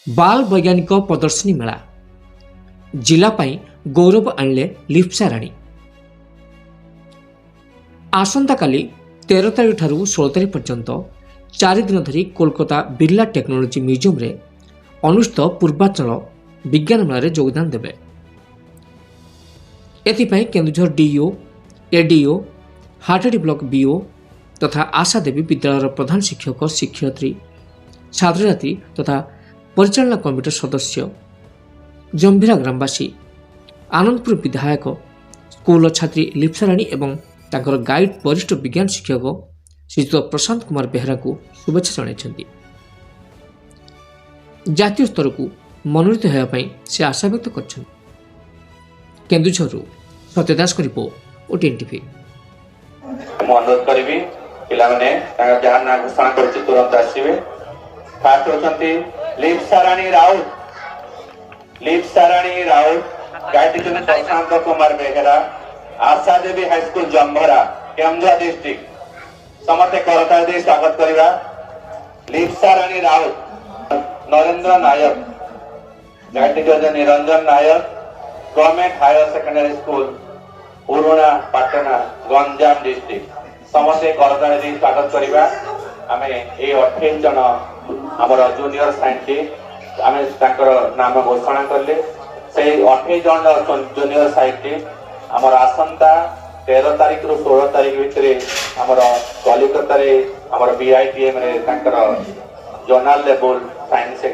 बाल वैज्ञानिक प्रदर्शनी मेला जिलापाई गौरव आणले लिप्सा राणी। आसंता काली 13 तारिख ठारू 16 तारिख पर्यंत 4 दिन धरी कोलकाता बिरला टेक्नोलोजी म्यूजियम रे अनुष्ठित पूर्वांचल विज्ञान मेला योगदान देवे। एथिपाई Keonjhar DO ADO Hatadihi block BO तथा आशा देवी विद्यालय प्रधान शिक्षक शिक्षयित्री छात्रछात्री तथा परिचालना कमिटी सदस्य जंभीरा ग्रामवासी आनंदपुर विधायक स्कूल छात्री लिप्सा राणी एवं तांकर गाइड वरिष्ठ विज्ञान शिक्षक श्रीजुत प्रशांत कुमार बेहरा को शुभेच्छा जणाइछन्ति। जातीय स्तर को मनोनीत होगापी से आशा व्यक्त कर। केन्दुझर सत्यदास को रिपोर्ट ओटीएन टीवी। अनुरोध करी पिलाने जहाँ ना घोषणा कर तुरंत आसवे। फास्ट होती लिप्सा राणी Raut guide Prashant Kumar Behera Asha Devi high school जंभरा Keonjhar district समस्त करताल दे स्वागत करिबा। लिप्सा राणी राउत नरेंद्र नायक गाइड टीचर निरंजन नायक government higher secondary school पुरुणा Patna Ganjam district समस्त करताल दे स्वागत करिबा। आमे ए 28 जन हमर जूनियर साइंटिस्ट आमे ताकर नाम घोषणा करले। से 28 जन जूनियर साइंटिस्ट हमर आसंता 13 तारिख रु 16 तारिख भितर हमर कलिकता रे हमर बीआईटीएम रे ताकर जोनल लेवल साइंस